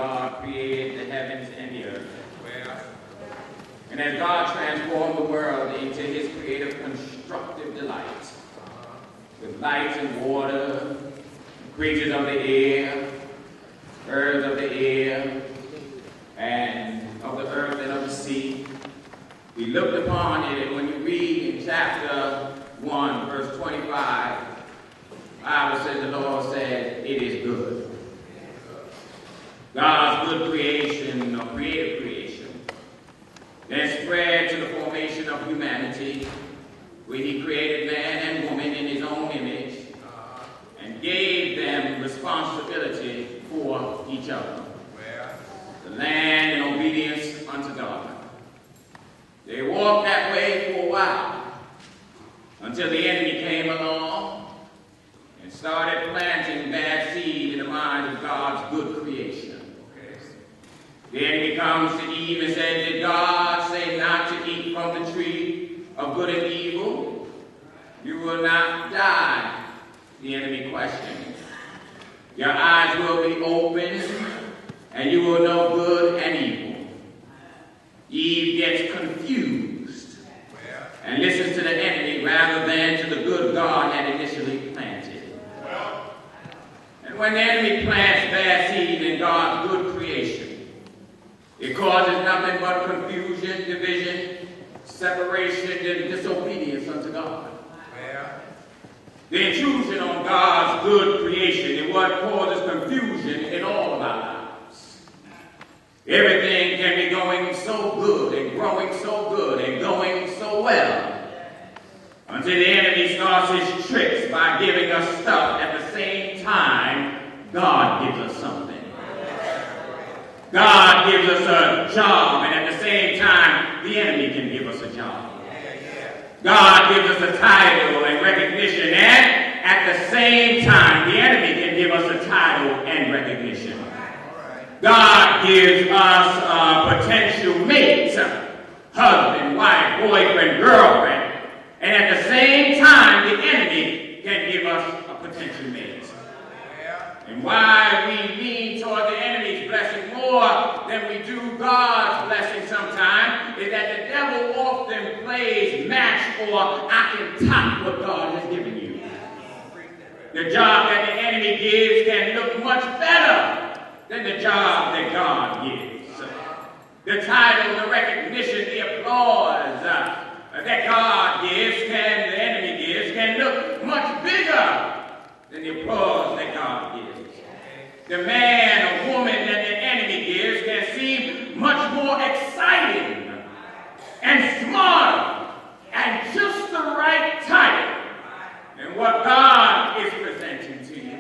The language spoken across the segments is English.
God created the heavens and the earth. And as God transformed the world into his creative, constructive delight, with light and water, creatures of the air, birds of the air, and of the earth and of the sea, we looked upon it, and when you read in chapter 1, verse 25, the Bible says the Lord said, it is good. God's good creation, or creative creation, then spread to the formation of humanity, where he created man and woman in his own image, and gave them responsibility for each other. The land in obedience unto God. They walked that way for a while, until the enemy came along and started planting bad seed in the mind of God's good creation. The enemy comes to Eve and says, did God say not to eat from the tree of good and evil? You will not die, the enemy questioned. Your eyes will be opened, and you will know good and evil. Eve gets confused and listens to the enemy rather than to the good God had initially planted. And when the enemy plants bad seed in God's good creation, it causes nothing but confusion, division, separation, and disobedience unto God. The intrusion on God's good creation is what causes confusion in all of our lives. Everything can be going so good and growing so good and going so well until the enemy starts his tricks by giving us stuff at the same time God gives us something. God gives us a job, and at the same time, the enemy can give us a job. God gives us a title and recognition, and at the same time, the enemy can give us a title and recognition. God gives us a potential mate, husband, wife, boyfriend, girlfriend, and at the same time, the enemy can give us a potential mate. And why we lean toward the enemy's blessing more than we do God's blessing sometimes is that the devil often plays match or I can top what God has given you. The job that the enemy gives can look much better than the job that God gives. The title, the recognition, the applause that God gives, the enemy gives, can look much bigger than the applause that God gives. The man or woman that the enemy gives can seem much more exciting and smarter and just the right type than what God is presenting to you.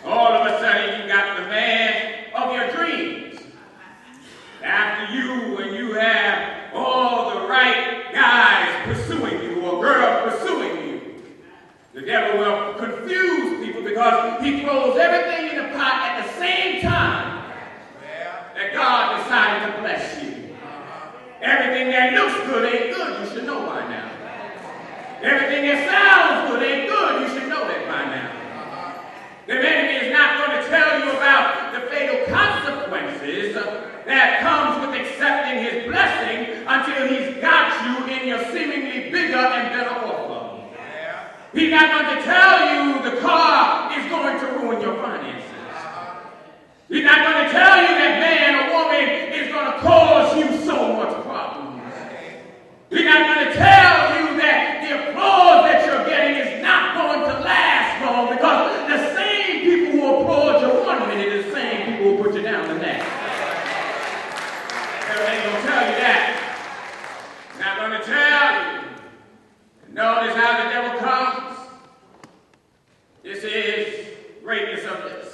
All of a sudden, you got the man of your dreams. After you, when you have all the right guys pursuing you or girls pursuing you, the devil will confuse people because he throws everything in the pot at the same time that God decided to bless you. Everything that looks good ain't good, you should know by now. Everything that sounds good ain't good, you should know that by now. The enemy is not going to tell you about the fatal consequences that comes with accepting his blessing until he's got you in your seemingly bigger and better offer. He's not going to tell you the car is going to ruin your finances. He's not going to tell you that man or woman is going to cause you so much problems. He's not going to tell you that the applause that you're getting is not going to last long because the same people who applaud you one minute is the same people who put you down the next. They ain't going to tell you that. Not going to tell you. Notice how the devil comes. This is greatness of this.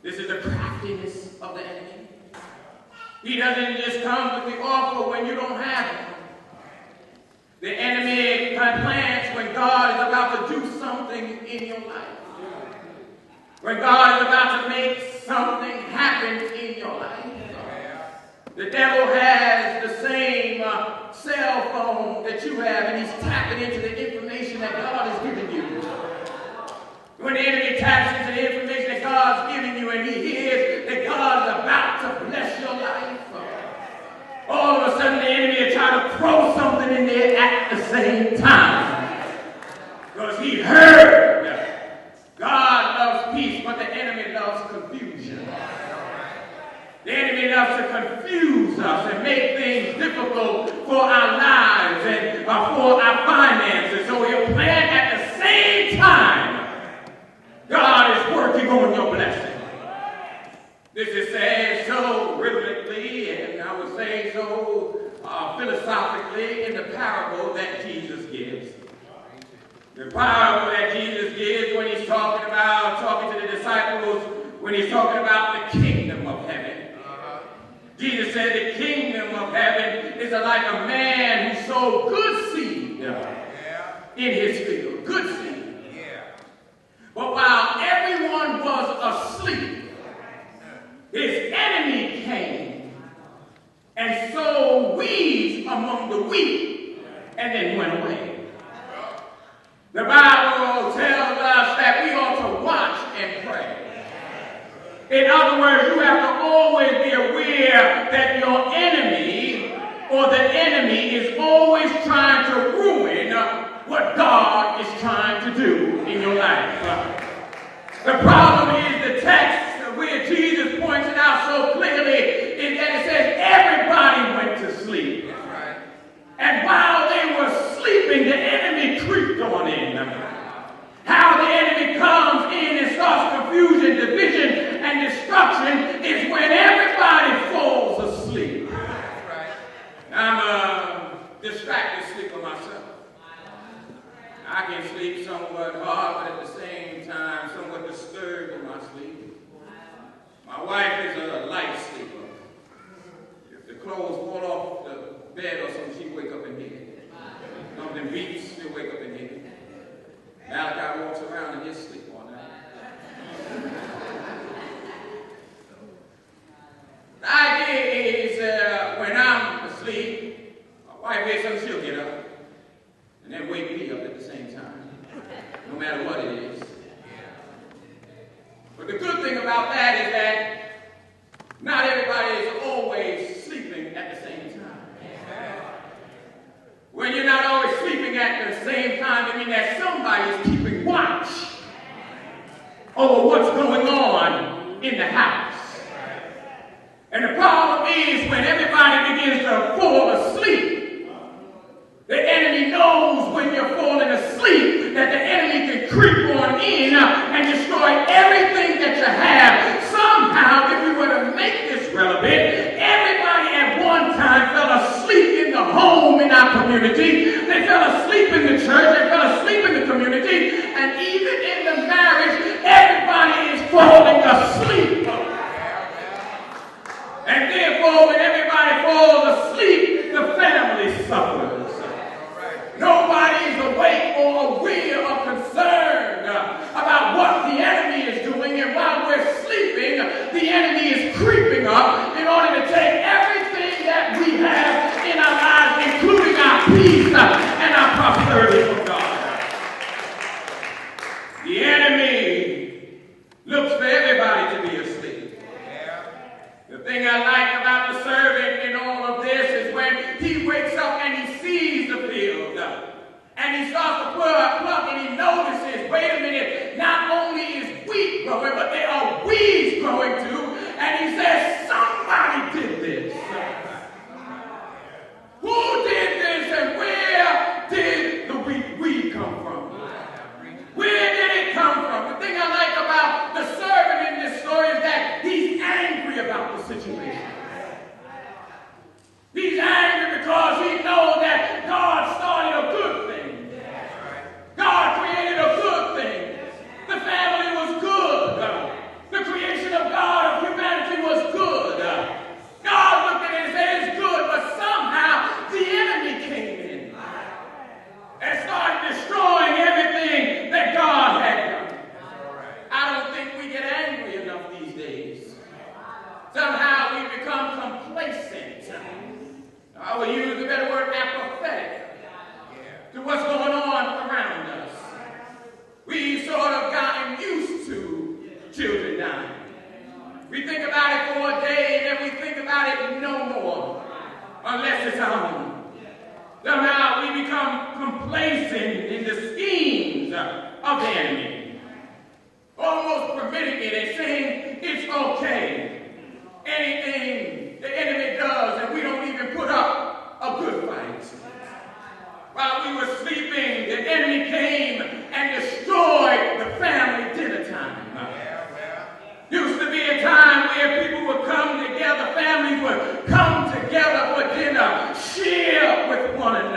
This is the craftiness of the enemy. He doesn't just come with the offer when you don't have it. The enemy plans when God is about to do something in your life. When God is about to make something happen in your life. The devil has the same cell phone that you have, and he's tapping into the information that God has given you. When the enemy taps into the information that God's giving you, and he hears that peace, but the enemy loves confusion. The enemy loves to confuse us and make things difficult for our lives and for our finances. So he'll plan at the same time God is working on your blessing. This is said so rhythmically, and I would say so philosophically, in the parable that Jesus gives. The parable that Jesus gives when he's talking to the disciples, when he's talking about the kingdom of heaven. Jesus said the kingdom of heaven is like a man who sowed good seed in his field. Good seed. But while everyone was asleep, his enemy came and sowed weeds among the wheat and then went away. The Bible tells us that we ought to watch and pray. In other words, you have to always be aware that your enemy or the enemy is always trying to ruin what God is trying to do in your life. The problem is the text where Jesus points it out so clearly is that it says everybody went to sleep. And while they were sleeping, the enemy creeped on in. How the enemy comes in and starts confusion, division, and destruction is when everybody falls asleep. I'm a distracted sleeper myself. I can sleep somewhat hard, but at the same time, somewhat disturbed in my sleep. My wife is a light sleeper. If the clothes fall off the bed or something, she'll wake up in here. Something beats, she'll wake up in here. Malachi walks around in his sleep all night. The idea is when I'm asleep, my wife hears something, she'll get up and then wake me up at the same time, no matter what it is. But the good thing about that is that not everybody is always sleeping at the same time. When you're not always sleeping at the same time, I mean that somebody is keeping watch over what's going on in the house. And the problem is when everybody begins to fall asleep, the enemy knows when you're falling asleep that the enemy can creep on in and destroy everything that you have. Somehow, if we were to make this relevant, everybody at one time fell asleep in the home in our community. They fell asleep in the church. They fell asleep in the community. And even in the marriage, everybody is falling asleep. And therefore, when everybody falls asleep, the family suffers. Nobody is awake or aware or concerned about what the enemy is doing. And while we're sleeping, the enemy is creeping up in order to take everything that we have in our lives, including our peace and our prosperity from God. The enemy looks for everybody to be asleep. The thing I like about the servant in all of this is when he wakes up and he sees the field. And he starts to pluck and he notices, wait a minute, not only is wheat growing, but there are weeds growing too. And he says, somebody did this. Who did this and where did the weed come from? Where did it come from? The thing I like about the servant in this story is that he's angry about the situation. He's angry because he knows that God started a good thing. God created a good thing. The family was good. The creation of God, of humanity, was good. God looked at it and said it's good, but somehow the enemy came in and started destroying everything that God had done. I don't think we get angry enough these days. Somehow we become complacent. I will use the better word, apathetic to what's going on around us. We've sort of gotten used to children dying. We think about it for a day and then we think about it no more, unless it's our own. Somehow we become complacent in the schemes of the enemy. Almost permit it and saying it's okay. Anything the enemy does, and we don't even put up a good fight. While we were sleeping, the enemy came and destroyed the family dinner time. Used to be a time where people would come together, families would come together for dinner, share with one another.